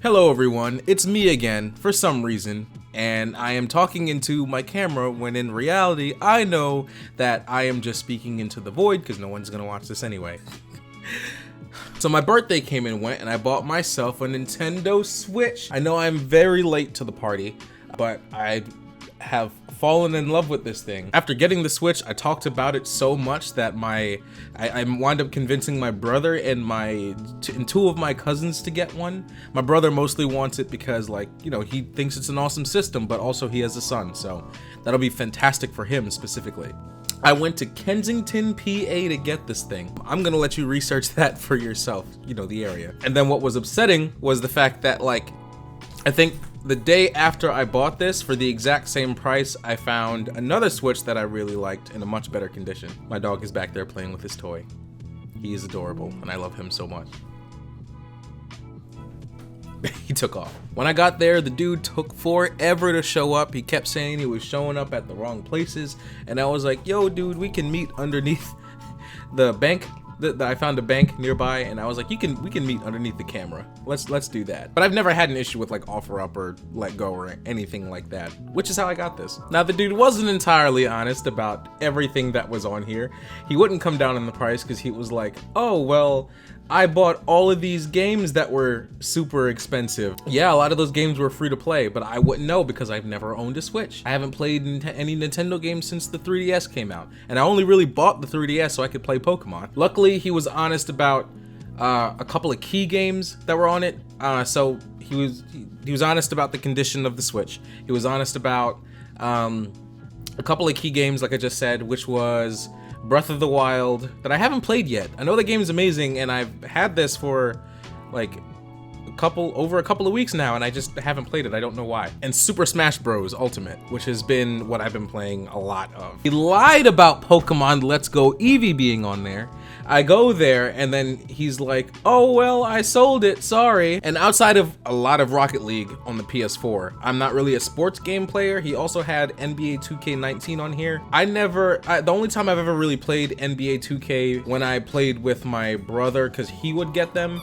Hello everyone, it's me again, for some reason, and I am talking into my camera when in reality I know that I am just speaking into the void because no one's gonna watch this anyway. So my birthday came and went and I bought myself a Nintendo Switch. I know I'm very late to the party, but I have fallen in love with this thing. After getting the Switch, I talked about it so much that I wound up convincing my brother and two of my cousins to get one. My brother mostly wants it because, like, you know, he thinks it's an awesome system, but also he has a son, so that'll be fantastic for him specifically. I went to Kensington, PA to get this thing. I'm gonna let you research that for yourself, you know, the area. And then what was upsetting was the fact that, like, I think the day after I bought this, for the exact same price, I found another Switch that I really liked in a much better condition. My dog is back there playing with his toy. He is adorable, and I love him so much. He took off. When I got there, the dude took forever to show up. He kept saying he was showing up at the wrong places, and I was like, yo, dude, we can meet underneath the bank. I found a bank nearby, and I was like, we can meet underneath the camera. Let's do that. But I've never had an issue with, like, OfferUp or Let Go or anything like that, which is how I got this. Now, the dude wasn't entirely honest about everything that was on here. He wouldn't come down on the price because he was like, oh, well, I bought all of these games that were super expensive. Yeah, a lot of those games were free to play, but I wouldn't know because I've never owned a Switch. I haven't played any Nintendo games since the 3DS came out, and I only really bought the 3DS so I could play Pokemon. Luckily, he was honest about a couple of key games that were on it. So he was honest about the condition of the Switch. He was honest about a couple of key games, like I just said, which was Breath of the Wild, that I haven't played yet. I know the game's amazing, and I've had this for like over a couple of weeks now, and I just haven't played it. I don't know why. And Super Smash Bros. Ultimate, which has been what I've been playing a lot of. He lied about Pokemon Let's Go Eevee being on there. I go there, and then he's like, oh, well, I sold it, sorry. And outside of a lot of Rocket League on the PS4, I'm not really a sports game player. He also had NBA 2K19 on here. The only time I've ever really played NBA 2K when I played with my brother, because he would get them.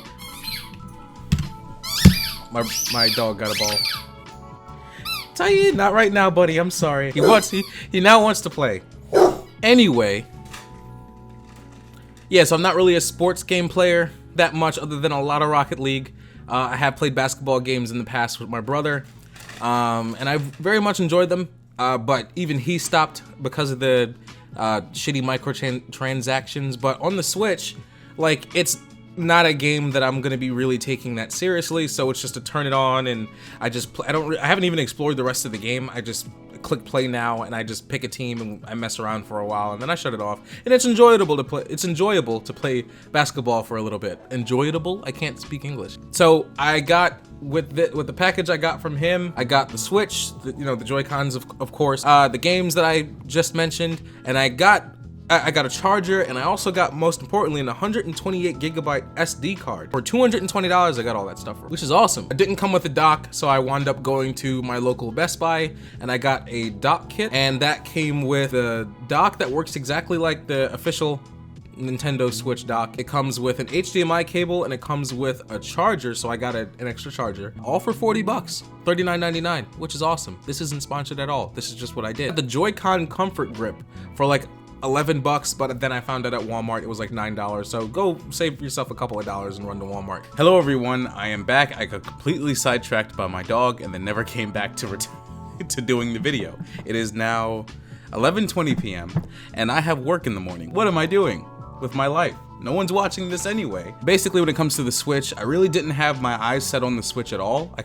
My dog got a ball. Tell you, not right now, buddy, I'm sorry. He now wants to play. Anyway. Yeah, so I'm not really a sports game player that much, other than a lot of Rocket League. I have played basketball games in the past with my brother, and I very much enjoyed them, but even he stopped because of the shitty microtransactions. But on the Switch, like, it's not a game that I'm gonna be really taking that seriously, so it's just to turn it on and I haven't even explored the rest of the game. I just click play now and I just pick a team and I mess around for a while and then I shut it off. And it's enjoyable to play basketball for a little bit. Enjoyable? I can't speak English. So I got with the package I got from him, I got the Switch, the Joy-Cons of course, the games that I just mentioned, and I got a charger, and I also got, most importantly, an 128 gigabyte SD card. For $220, I got all that stuff, which is awesome. It didn't come with a dock, so I wound up going to my local Best Buy, and I got a dock kit, and that came with a dock that works exactly like the official Nintendo Switch dock. It comes with an HDMI cable, and it comes with a charger, so I got an extra charger. All for $40, $39.99, which is awesome. This isn't sponsored at all. This is just what I did. The Joy-Con Comfort Grip for like $11, but then I found out at Walmart it was like $9, so go save yourself a couple of dollars and run to Walmart. Hello everyone, I am back. I got completely sidetracked by my dog and then never came back to doing the video. It is now 11:20 p.m. and I have work in the morning. What am I doing with my life? No one's watching this anyway. Basically, when it comes to the Switch, I really didn't have my eyes set on the Switch at all. I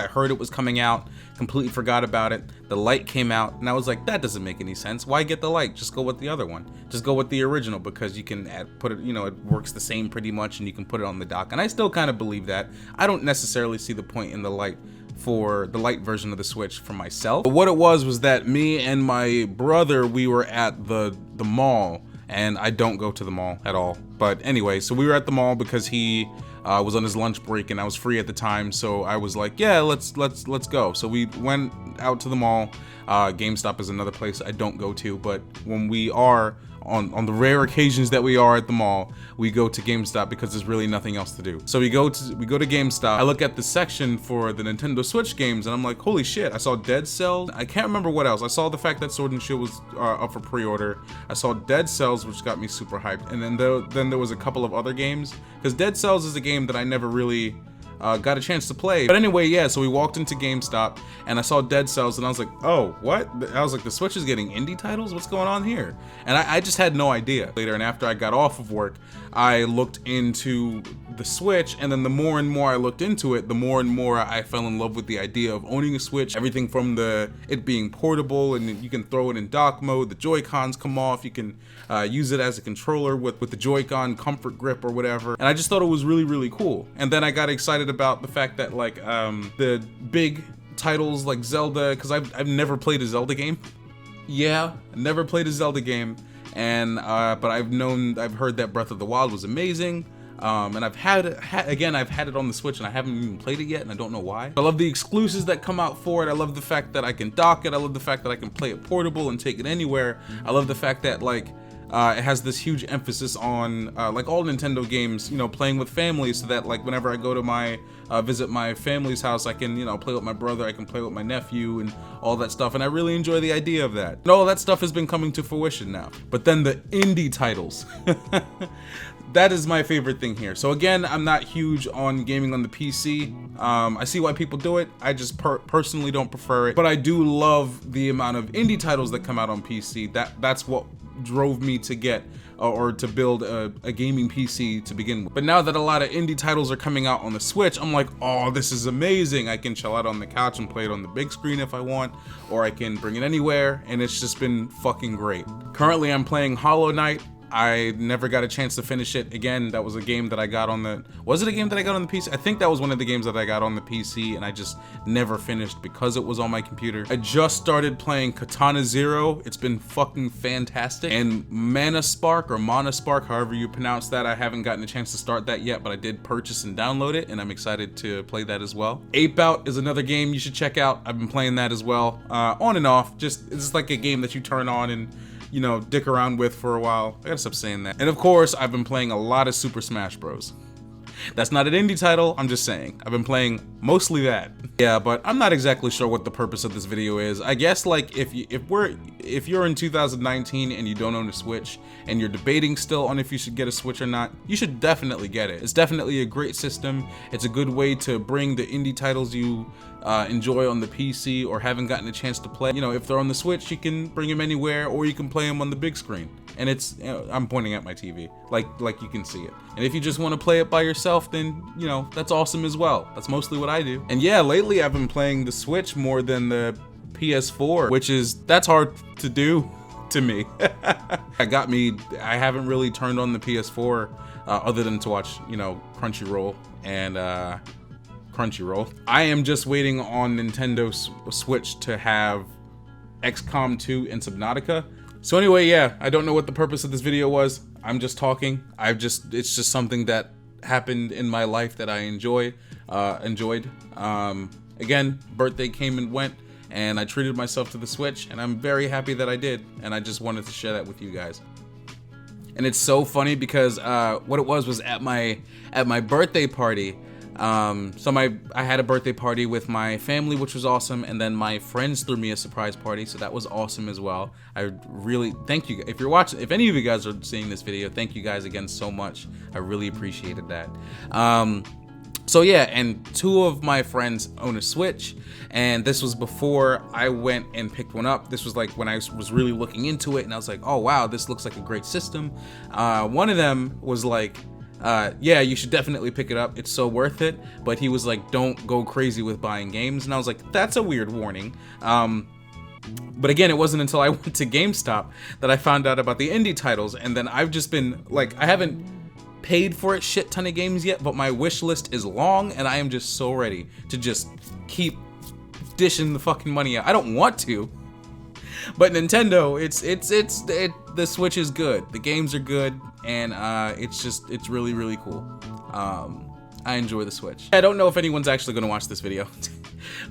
heard it was coming out, completely forgot about it. The light came out, and I was like, that doesn't make any sense. Why get the light? Just go with the other one. Just go with the original, because you can put it, it works the same pretty much, and you can put it on the dock. And I still kind of believe that. I don't necessarily see the point in the light for the light version of the Switch for myself. But what it was that me and my brother, we were at the mall, and I don't go to the mall at all. But anyway, so we were at the mall because he was on his lunch break and I was free at the time, so I was like, yeah, let's go. So we went out to the mall. GameStop is another place I don't go to, but when we are on the rare occasions that we are at the mall, we go to GameStop because there's really nothing else to do. So we go to GameStop. I look at the section for the Nintendo Switch games, and I'm like, holy shit! I saw Dead Cells. I can't remember what else. I saw the fact that Sword and Shield was up for pre-order. I saw Dead Cells, which got me super hyped, and then there was a couple of other games, because Dead Cells is a game that I never really got a chance to play. But anyway, yeah, so we walked into GameStop and I saw Dead Cells and I was like, oh, what? I was like, the Switch is getting indie titles? What's going on here? And I just had no idea. Later, and after I got off of work, I looked into the Switch, and then the more and more I looked into it, the more and more I fell in love with the idea of owning a Switch. Everything from it being portable, and you can throw it in dock mode, the Joy-Cons come off, you can use it as a controller with the Joy-Con comfort grip or whatever. And I just thought it was really, really cool. And then I got excited about the fact that like the big titles like Zelda, because I've never played a Zelda game. Yeah, I never played a Zelda game, and but I've heard that Breath of the Wild was amazing. And I've had it on the Switch and I haven't even played it yet, and I don't know why. I love the exclusives that come out for it. I love the fact that I can dock it. I love the fact that I can play it portable and take it anywhere. I love the fact that like it has this huge emphasis on like all Nintendo games, you know, playing with family, so that like whenever I go to visit my family's house, I can, you know, play with my brother, I can play with my nephew and all that stuff, and I really enjoy the idea of that. And all that stuff has been coming to fruition now. But then the indie titles. That is my favorite thing here. So again, I'm not huge on gaming on the PC. I see why people do it. I just personally don't prefer it. But I do love the amount of indie titles that come out on PC. That's what drove me to get or to build a gaming PC to begin with. But now that a lot of indie titles are coming out on the Switch, I'm like, oh, this is amazing. I can chill out on the couch and play it on the big screen if I want, or I can bring it anywhere, and it's just been fucking great. Currently, I'm playing Hollow Knight. I never got a chance to finish it. Again, that was a game that I got on the... Was it a game that I got on the PC? I think that was one of the games that I got on the PC, and I just never finished because it was on my computer. I just started playing Katana Zero. It's been fucking fantastic. And Mana Spark, however you pronounce that, I haven't gotten a chance to start that yet, but I did purchase and download it, and I'm excited to play that as well. Ape Out is another game you should check out. I've been playing that as well, on and off. It's like a game that you turn on and, you know, dick around with for a while. I gotta stop saying that. And of course, I've been playing a lot of Super Smash Bros. That's not an indie title, I'm just saying. I've been playing mostly that. Yeah, but I'm not exactly sure what the purpose of this video is. I guess like if you're in 2019 and you don't own a Switch and you're debating still on if you should get a Switch or not, you should definitely get it. It's definitely a great system. It's a good way to bring the indie titles you enjoy on the PC or haven't gotten a chance to play. You know, if they're on the Switch, you can bring them anywhere, or you can play them on the big screen. And it's, you know, I'm pointing at my TV, like you can see it. And if you just want to play it by yourself, then, you know, that's awesome as well. That's mostly what I do. And yeah, lately I've been playing the Switch more than the PS4, that's hard to do to me. I haven't really turned on the PS4 other than to watch, you know, Crunchyroll and Crunchyroll. I am just waiting on Nintendo Switch to have XCOM 2 and Subnautica. So anyway, yeah, I don't know what the purpose of this video was. I'm just talking. It's just something that happened in my life that I enjoyed. Again, birthday came and went, and I treated myself to the Switch, and I'm very happy that I did, and I just wanted to share that with you guys. And it's so funny because what it was at my birthday party. I had a birthday party with my family, which was awesome, and then my friends threw me a surprise party, so that was awesome as well. I really thank you if you're watching. If any of you guys are seeing this video, thank you guys again so much. I really appreciated that. So yeah, and two of my friends own a Switch, and this was before I went and picked one up. This was like when I was really looking into it, and I was like, oh wow, this looks like a great system. One of them was like, yeah, you should definitely pick it up. It's so worth it. But he was like, don't go crazy with buying games. And I was like, that's a weird warning. But again, it wasn't until I went to GameStop that I found out about the indie titles. And then I've just been like, I haven't paid for a shit ton of games yet, but my wish list is long, and I am just so ready to just keep dishing the fucking money out. I don't want to, but Nintendo, the Switch is good. The games are good, and it's really, really cool. I enjoy the Switch. I don't know if anyone's actually gonna watch this video.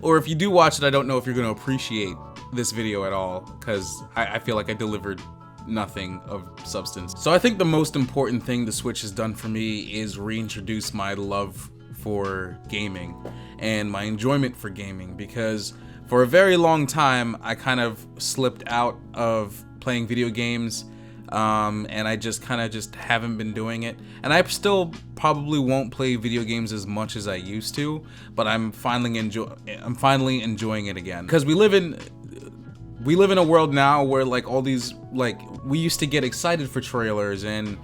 Or if you do watch it, I don't know if you're gonna appreciate this video at all, because I feel like I delivered nothing of substance. So I think the most important thing the Switch has done for me is reintroduce my love for gaming and my enjoyment for gaming, because for a very long time I kind of slipped out of playing video games, and I just kind of haven't been doing it, and I still probably won't play video games as much as I used to, but I'm finally enjoying it again, because we live in a world now where like all these, like, we used to get excited for trailers, and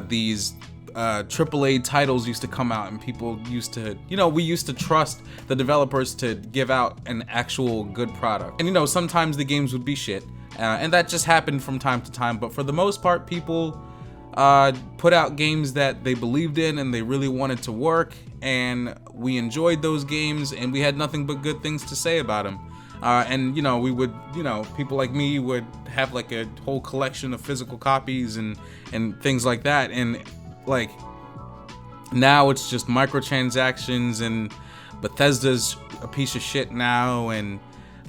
these AAA titles used to come out, and people used to, we used to trust the developers to give out an actual good product. And sometimes the games would be shit, and that just happened from time to time, but for the most part, people put out games that they believed in and they really wanted to work, and we enjoyed those games, and we had nothing but good things to say about them. And we would, people like me would have like a whole collection of physical copies and things like that. And like now it's just microtransactions, and Bethesda's a piece of shit now, and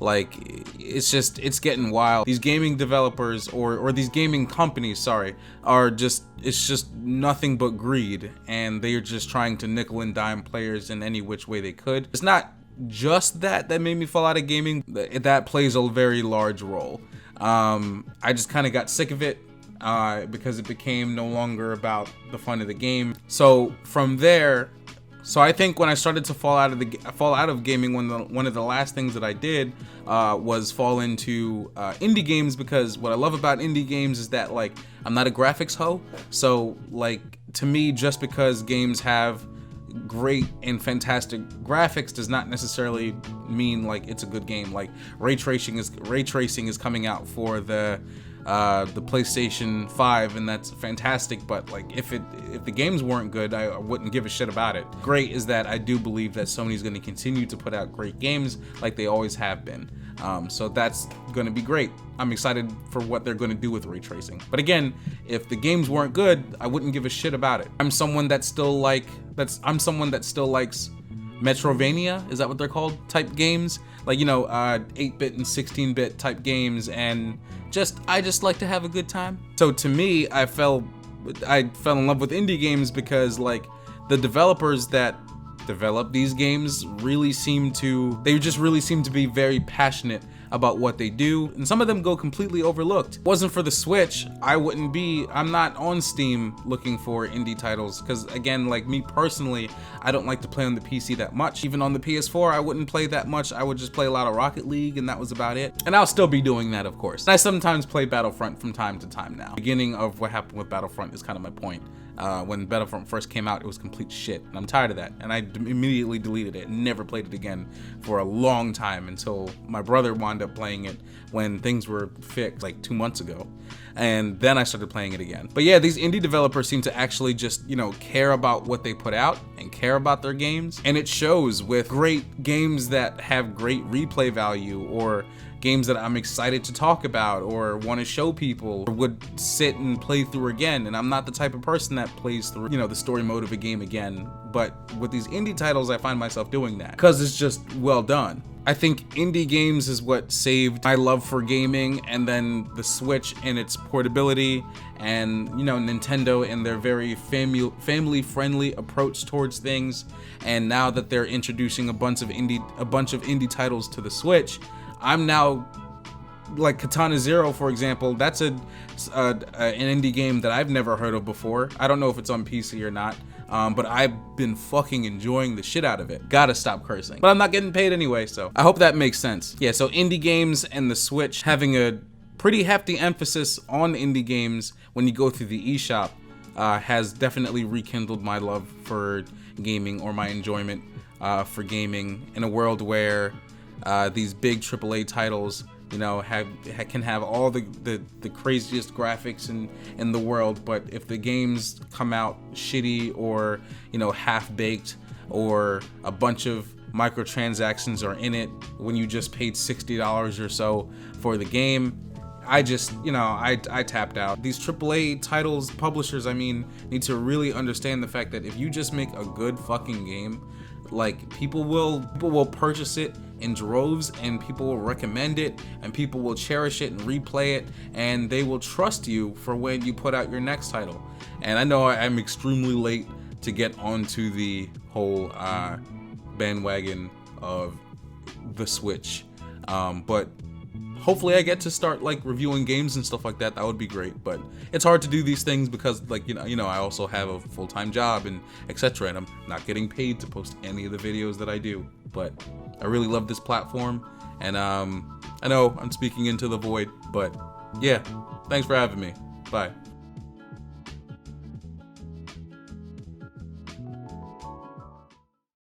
like it's getting wild. These gaming developers or these gaming companies, sorry, it's just nothing but greed, and they are just trying to nickel and dime players in any which way they could. It's not just that made me fall out of gaming. That plays a very large role. I just kind of got sick of it because it became no longer about the fun of the game. So from there, I think when I started to fall out of gaming, one of the last things that I did was fall into indie games, because what I love about indie games is that, like, I'm not a graphics hoe. So like, to me, just because games have great and fantastic graphics does not necessarily mean like it's a good game. Like ray tracing is coming out for the PlayStation 5, and that's fantastic, but like if the games weren't good, I wouldn't give a shit about it. Great is that I do believe that Sony's going to continue to put out great games like they always have been. So that's going to be great. I'm excited for what they're going to do with ray tracing. But again, if the games weren't good, I wouldn't give a shit about it. I'm someone that still likes Metrovania, is that what they're called, type games, like 8-bit and 16-bit type games, and I just like to have a good time. So to me, I fell in love with indie games because like the developers that develop these games really seem to be very passionate about what they do, and some of them go completely overlooked. If it wasn't for the Switch, I'm not on Steam looking for indie titles, because again, like me personally, I don't like to play on the PC that much. Even on the PS4, I wouldn't play that much. I would just play a lot of Rocket League, and that was about it. And I'll still be doing that, of course. And I sometimes play Battlefront from time to time now. The beginning of what happened with Battlefront is kind of my point. When Battlefront first came out, it was complete shit, and I'm tired of that, and I immediately deleted it and never played it again for a long time, until my brother wound up playing it when things were fixed like 2 months ago, and then I started playing it again. But yeah, these indie developers seem to actually just care about what they put out and care about their games, and it shows with great games that have great replay value, or games that I'm excited to talk about or want to show people, or would sit and play through again. And I'm not the type of person that plays through, the story mode of a game again. But with these indie titles, I find myself doing that because it's just well done. I think indie games is what saved my love for gaming, and then the Switch and its portability, and Nintendo and their very family-friendly approach towards things. And now that they're introducing a bunch of indie titles to the Switch, I'm now, like Katana Zero, for example, that's an indie game that I've never heard of before. I don't know if it's on PC or not, but I've been fucking enjoying the shit out of it. Gotta stop cursing. But I'm not getting paid anyway, so I hope that makes sense. Yeah, so indie games and the Switch having a pretty hefty emphasis on indie games when you go through the eShop has definitely rekindled my love for gaming, or my enjoyment for gaming, in a world where these big AAA titles, can have all the craziest graphics in the world, but if the games come out shitty, or half-baked, or a bunch of microtransactions are in it when you just paid $60 or so for the game, I just, I tapped out. These AAA titles, publishers, I mean, need to really understand the fact that if you just make a good fucking game, like people will purchase it in droves, and people will recommend it, and people will cherish it and replay it, and they will trust you for when you put out your next title. And I know I'm extremely late to get onto the whole bandwagon of the Switch, but hopefully I get to start like reviewing games and stuff like that. That would be great. But it's hard to do these things because I also have a full-time job and etc. And I'm not getting paid to post any of the videos that I do. But I really love this platform, and I know I'm speaking into the void, but yeah, thanks for having me. Bye.